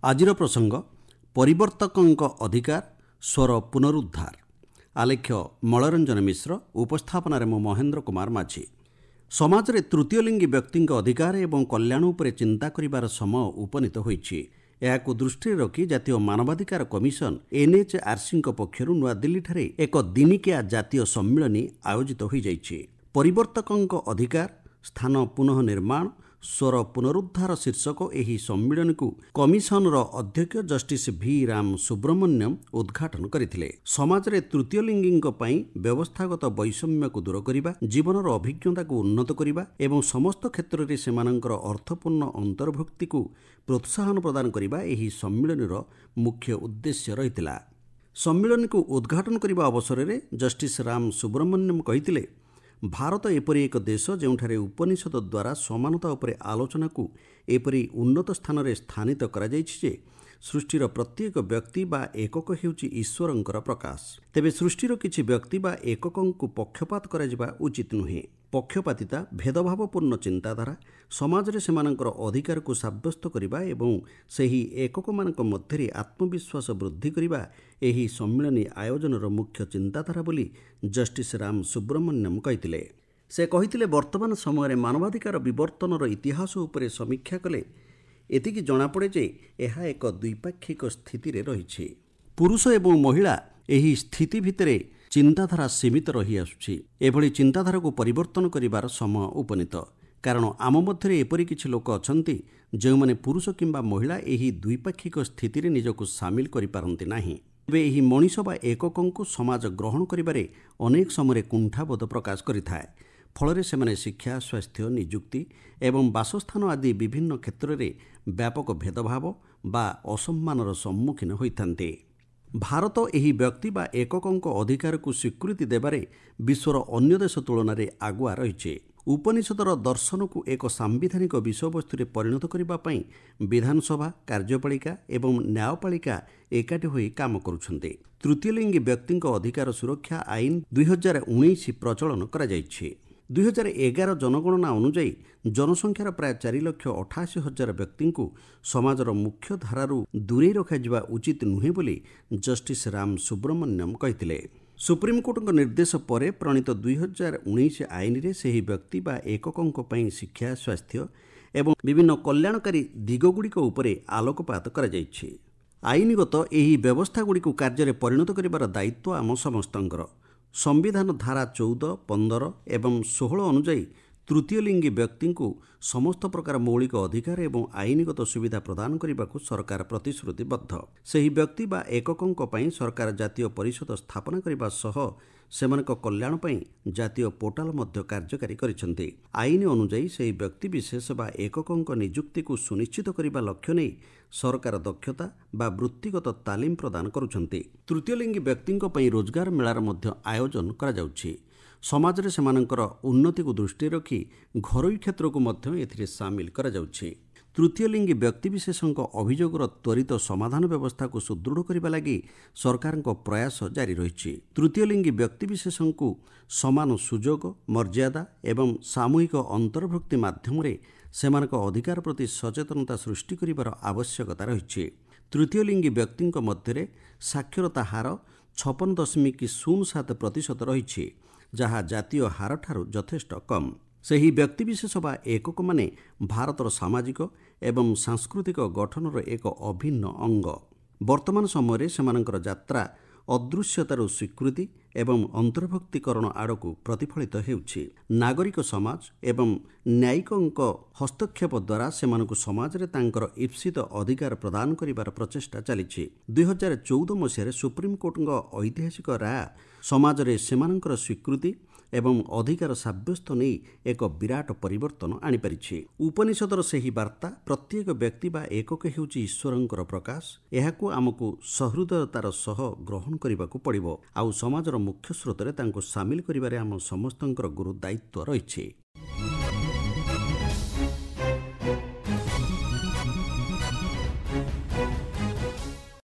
ଆଜିର ପ୍ରସଙ୍ଗ ପରିବର୍ତ୍ତକଙ୍କ ଅଧିକାର ସ୍ୱର ପୁନରୁଦ୍ଧାର। ଆଲେଖ୍ୟ ମଳରଞ୍ଜନ ମିଶ୍ର, ଉପସ୍ଥାପନାରେ ମୁଁ ମହେନ୍ଦ୍ର କୁମାର ମାଝୀ। ସମାଜରେ ତୃତୀୟ ଲିଙ୍ଗୀ ବ୍ୟକ୍ତିଙ୍କ ଅଧିକାର ଏବଂ କଲ୍ୟାଣ ଉପରେ ଚିନ୍ତା କରିବାର ସମୟ ଉପନୀତ ହୋଇଛି। ଏହାକୁ ଦୃଷ୍ଟିରେ ରଖି ଜାତୀୟ ମାନବାଧିକାର କମିଶନ NHRCଙ୍କ ପକ୍ଷରୁ ନୂଆଦିଲ୍ଲୀଠାରେ ଏକ ଦିନିକିଆ ଜାତୀୟ ସମ୍ମିଳନୀ ଆୟୋଜିତ ହୋଇଯାଇଛି। ପରିବର୍ତ୍ତକଙ୍କ ଅଧିକାର, ସ୍ଥାନ ପୁନଃ ନିର୍ମାଣ, ସ୍ୱର ପୁନରୁଦ୍ଧାର ଶୀର୍ଷକ ଏହି ସମ୍ମିଳନୀକୁ କମିଶନର ଅଧ୍ୟକ୍ଷ ଜଷ୍ଟିସ୍ ଭି ରାମ ସୁବ୍ରମଣ୍ୟମ ଉଦ୍ଘାଟନ କରିଥିଲେ। ସମାଜରେ ତୃତୀୟ ଲିଙ୍ଗୀଙ୍କ ପାଇଁ ବ୍ୟବସ୍ଥାଗତ ବୈଷମ୍ୟକୁ ଦୂର କରିବା, ଜୀବନର ଅଭିଜ୍ଞତାକୁ ଉନ୍ନତ କରିବା ଏବଂ ସମସ୍ତ କ୍ଷେତ୍ରରେ ସେମାନଙ୍କର ଅର୍ଥପୂର୍ଣ୍ଣ ଅନ୍ତର୍ଭୁକ୍ତିକୁ ପ୍ରୋତ୍ସାହନ ପ୍ରଦାନ କରିବା ଏହି ସମ୍ମିଳନୀର ମୁଖ୍ୟ ଉଦ୍ଦେଶ୍ୟ ରହିଥିଲା। ସମ୍ମିଳନୀକୁ ଉଦ୍ଘାଟନ କରିବା ଅବସରରେ ଜଷ୍ଟିସ୍ ରାମ ସୁବ୍ରମଣ୍ୟମ କହିଥିଲେ, ଭାରତ ଏପରି ଏକ ଦେଶ ଯେଉଁଠାରେ ଉପନିଷଦ ଦ୍ୱାରା ସମାନତା ଉପରେ ଆଲୋଚନାକୁ ଏପରି ଉନ୍ନତ ସ୍ଥାନରେ ସ୍ଥାନିତ କରାଯାଇଛି ଯେ ସୃଷ୍ଟିର ପ୍ରତ୍ୟେକ ବ୍ୟକ୍ତି ବା ଏକକ ହେଉଛି ଈଶ୍ୱରଙ୍କର ପ୍ରକାଶ। ତେବେ ସୃଷ୍ଟିର କିଛି ବ୍ୟକ୍ତି ବା ଏକକଙ୍କୁ ପକ୍ଷପାତ କରାଯିବା ଉଚିତ ନୁହେଁ। ପକ୍ଷପାତିତା, ଭେଦଭାବପୂର୍ଣ୍ଣ ଚିନ୍ତାଧାରା ସମାଜରେ ସେମାନଙ୍କର ଅଧିକାରକୁ ସାବ୍ୟସ୍ତ କରିବା ଏବଂ ସେହି ଏକକମାନଙ୍କ ମଧ୍ୟରେ ଆତ୍ମବିଶ୍ୱାସ ବୃଦ୍ଧି କରିବା ଏହି ସମ୍ମିଳନୀ ଆୟୋଜନର ମୁଖ୍ୟ ଚିନ୍ତାଧାରା ବୋଲି ଜଷ୍ଟିସ୍ ରାମ ସୁବ୍ରମଣ୍ୟମ କହିଥିଲେ। ସେ କହିଥିଲେ, ବର୍ତ୍ତମାନ ସମୟରେ ମାନବାଧିକାର ବିବର୍ତ୍ତନର ଇତିହାସ ଉପରେ ସମୀକ୍ଷା କଲେ ଏତିକି ଜଣାପଡ଼େ ଯେ ଏହା ଏକ ଦ୍ୱିପାକ୍ଷିକ ସ୍ଥିତିରେ ରହିଛି। ପୁରୁଷ ଏବଂ ମହିଳା ଏହି ସ୍ଥିତି ଭିତରେ ଚିନ୍ତାଧାରା ସୀମିତ ରହିଆସୁଛି। ଏଭଳି ଚିନ୍ତାଧାରାକୁ ପରିବର୍ତ୍ତନ କରିବାର ସମୟ ଉପନୀତ। କାରଣ ଆମ ମଧ୍ୟରେ ଏପରି କିଛି ଲୋକ ଅଛନ୍ତି ଯେଉଁମାନେ ପୁରୁଷ କିମ୍ବା ମହିଳା ଏହି ଦ୍ୱିପାକ୍ଷିକ ସ୍ଥିତିରେ ନିଜକୁ ସାମିଲ କରିପାରନ୍ତି ନାହିଁ। ତେବେ ଏହି ମଣିଷ ବା ଏକକଙ୍କୁ ସମାଜ ଗ୍ରହଣ କରିବାରେ ଅନେକ ସମୟରେ କୁଣ୍ଠାବୋଧ ପ୍ରକାଶ କରିଥାଏ। ଫଳରେ ସେମାନେ ଶିକ୍ଷା, ସ୍ୱାସ୍ଥ୍ୟ, ନିଯୁକ୍ତି ଏବଂ ବାସସ୍ଥାନ ଆଦି ବିଭିନ୍ନ କ୍ଷେତ୍ରରେ ବ୍ୟାପକ ଭେଦଭାବ ବା ଅସମ୍ମାନର ସମ୍ମୁଖୀନ ହୋଇଥାନ୍ତି। ଭାରତ ଏହି ବ୍ୟକ୍ତି ବା ଏକକଙ୍କ ଅଧିକାରକୁ ସ୍ୱୀକୃତି ଦେବାରେ ବିଶ୍ୱର ଅନ୍ୟ ଦେଶ ତୁଳନାରେ ଆଗୁଆ ରହିଛି। ଉପନିଷଦର ଦର୍ଶନକୁ ଏକ ସାମ୍ବିଧାନିକ ବିଷୟବସ୍ତୁରେ ପରିଣତ କରିବା ପାଇଁ ବିଧାନସଭା, କାର୍ଯ୍ୟପାଳିକା ଏବଂ ନ୍ୟାୟପାଳିକା ଏକାଠି ହୋଇ କାମ କରୁଛନ୍ତି। ତୃତୀୟ ଲିଙ୍ଗୀ ବ୍ୟକ୍ତିଙ୍କ ଅଧିକାର ସୁରକ୍ଷା ଆଇନ 2019 ପ୍ରଚଳନ କରାଯାଇଛି। 2011 ଜନଗଣନା ଅନୁଯାୟୀ ଜନସଂଖ୍ୟାର ପ୍ରାୟ 4,88,000 ବ୍ୟକ୍ତିଙ୍କୁ ସମାଜର ମୁଖ୍ୟ ଧାରାରୁ ଦୂରେଇ ରଖାଯିବା ଉଚିତ ନୁହେଁ ବୋଲି ଜଷ୍ଟିସ୍ ରାମ ସୁବ୍ରମଣ୍ୟମ କହିଥିଲେ। ସୁପ୍ରିମକୋର୍ଟଙ୍କ ନିର୍ଦ୍ଦେଶ ପରେ ପ୍ରଣୀତ 2019 ଆଇନରେ ସେହି ବ୍ୟକ୍ତି ବା ଏକକଙ୍କ ପାଇଁ ଶିକ୍ଷା, ସ୍ୱାସ୍ଥ୍ୟ ଏବଂ ବିଭିନ୍ନ କଲ୍ୟାଣକାରୀ ଦିଗଗୁଡ଼ିକ ଉପରେ ଆଲୋକପାତ କରାଯାଇଛି। ଆଇନଗତ ଏହି ବ୍ୟବସ୍ଥାଗୁଡ଼ିକୁ କାର୍ଯ୍ୟରେ ପରିଣତ କରିବାର ଦାୟିତ୍ୱ ଆମ ସମସ୍ତଙ୍କର। ସମ୍ବିଧାନ ଧାରା 14, 15 ଏବଂ 16 ଅନୁଯାୟୀ ତୃତୀୟ ଲିଙ୍ଗୀ ବ୍ୟକ୍ତିଙ୍କୁ ସମସ୍ତ ପ୍ରକାର ମୌଳିକ ଅଧିକାର ଏବଂ ଆଇନଗତ ସୁବିଧା ପ୍ରଦାନ କରିବାକୁ ସରକାର ପ୍ରତିଶ୍ରୁତିବଦ୍ଧ। ସେହି ବ୍ୟକ୍ତି ବା ଏକକଙ୍କ ପାଇଁ ସରକାର ଜାତୀୟ ପରିଷଦ ସ୍ଥାପନା କରିବା ସହ ସେମାନଙ୍କ କଲ୍ୟାଣ ପାଇଁ ଜାତୀୟ ପୋର୍ଟାଲ ମଧ୍ୟ କାର୍ଯ୍ୟକାରୀ କରିଛନ୍ତି। ଆଇନ ଅନୁଯାୟୀ ସେହି ବ୍ୟକ୍ତିବିଶେଷ ବା ଏକକଙ୍କ ନିଯୁକ୍ତିକୁ ସୁନିଶ୍ଚିତ କରିବା ଲକ୍ଷ୍ୟ ନେଇ ସରକାର ଦକ୍ଷତା ବା ବୃତ୍ତିଗତ ତାଲିମ ପ୍ରଦାନ କରୁଛନ୍ତି। ତୃତୀୟ ଲିଙ୍ଗୀ ବ୍ୟକ୍ତିଙ୍କ ପାଇଁ ରୋଜଗାର ମେଳାର ମଧ୍ୟ ଆୟୋଜନ କରାଯାଉଛି। ସମାଜରେ ସେମାନଙ୍କର ଉନ୍ନତିକୁ ଦୃଷ୍ଟିରେ ରଖି ଘରୋଇ କ୍ଷେତ୍ରକୁ ମଧ୍ୟ ଏଥିରେ ସାମିଲ କରାଯାଉଛି। ତୃତୀୟ ଲିଙ୍ଗୀ ବ୍ୟକ୍ତିବିଶେଷଙ୍କ ଅଭିଯୋଗର ତ୍ୱରିତ ସମାଧାନ ବ୍ୟବସ୍ଥାକୁ ସୁଦୃଢ଼ କରିବା ଲାଗି ସରକାରଙ୍କ ପ୍ରୟାସ ଜାରି ରହିଛି। ତୃତୀୟ ଲିଙ୍ଗୀ ବ୍ୟକ୍ତିବିଶେଷଙ୍କୁ ସମାନ ସୁଯୋଗ, ମର୍ଯ୍ୟାଦା ଏବଂ ସାମୂହିକ ଅନ୍ତର୍ଭୁକ୍ତି ମାଧ୍ୟମରେ ସେମାନଙ୍କ ଅଧିକାର ପ୍ରତି ସଚେତନତା ସୃଷ୍ଟି କରିବାର ଆବଶ୍ୟକତା ରହିଛି। ତୃତୀୟ ଲିଙ୍ଗୀ ବ୍ୟକ୍ତିଙ୍କ ମଧ୍ୟରେ ସାକ୍ଷରତା ହାର 56.07% ରହିଛି, ଯାହା ଜାତୀୟ ହାରଠାରୁ ଯଥେଷ୍ଟ କମ୍। ସେହି ବ୍ୟକ୍ତିବିଶେଷ ବା ଏକକମାନେ ଭାରତର ସାମାଜିକ ଏବଂ ସାଂସ୍କୃତିକ ଗଠନର ଏକ ଅଭିନ୍ନ ଅଙ୍ଗ। ବର୍ତ୍ତମାନ ସମୟରେ ସେମାନଙ୍କର ଯାତ୍ରା ଅଦୃଶ୍ୟତାରୁ ସ୍ୱୀକୃତି ଏବଂ ଅନ୍ତର୍ଭୁକ୍ତିକରଣ ଆଡ଼କୁ ପ୍ରତିଫଳିତ ହେଉଛି। ନାଗରିକ ସମାଜ ଏବଂ ନ୍ୟାୟିକଙ୍କ ହସ୍ତକ୍ଷେପ ଦ୍ୱାରା ସେମାନଙ୍କୁ ସମାଜରେ ତାଙ୍କର ଇପ୍ସିତ ଅଧିକାର ପ୍ରଦାନ କରିବାର ପ୍ରଚେଷ୍ଟା ଚାଲିଛି। 2014 ମସିହାରେ ସୁପ୍ରିମକୋର୍ଟଙ୍କ ଐତିହାସିକ ରାୟ ସମାଜରେ ସେମାନଙ୍କର ସ୍ୱୀକୃତି ଏବଂ ଅଧିକାର ସାବ୍ୟସ୍ତ ନେଇ ଏକ ବିରାଟ ପରିବର୍ତ୍ତନ ଆଣିପାରିଛି। ଉପନିଷଦର ସେହି ବାର୍ତ୍ତା, ପ୍ରତ୍ୟେକ ବ୍ୟକ୍ତି ବା ଏକକ ହେଉଛି ଈଶ୍ୱରଙ୍କର ପ୍ରକାଶ, ଏହାକୁ ଆମକୁ ସହୃଦୟତାର ସହ ଗ୍ରହଣ କରିବାକୁ ପଡ଼ିବ। ଆଉ ସମାଜର ମୁଖ୍ୟ ସ୍ରୋତରେ ତାଙ୍କୁ ସାମିଲ କରିବାରେ ଆମ ସମସ୍ତଙ୍କର ଗୁରୁ ଦାୟିତ୍ୱ ରହିଛି।